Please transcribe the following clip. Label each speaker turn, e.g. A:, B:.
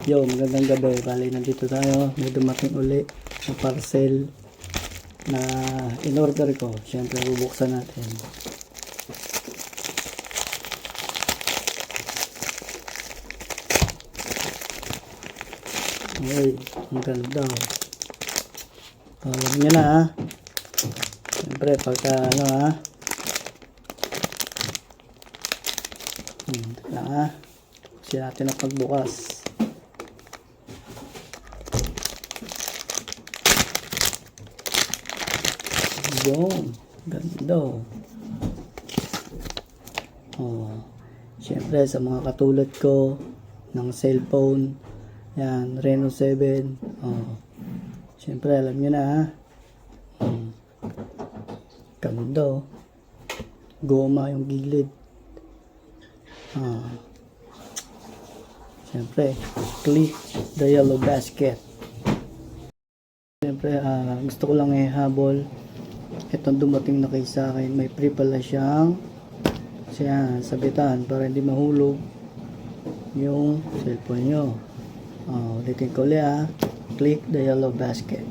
A: Yo, magandang gabi. Bali, nandito tayo. May dumating uli na parcel na in-order ko. Siyempre, bubuksan natin. Okay, ang ganda. Alam nyo na ha. Siyempre, pagka ano ha. Ito lang ha. Kasi natin ang pagbukas. Yung ganda. Siyempre sa mga katulad ko ng cellphone, yan, Reno 7. Siyempre alam nyo na ha. Ganda. Goma yung gilid. Siyempre, click the yellow basket. Siyempre, gusto ko lang habol. Itong dumating na kay sa akin, may free pala siyang sabitan para hindi mahulog yung cellphone nyo. Ulitin ko ulit ha. Click the yellow basket.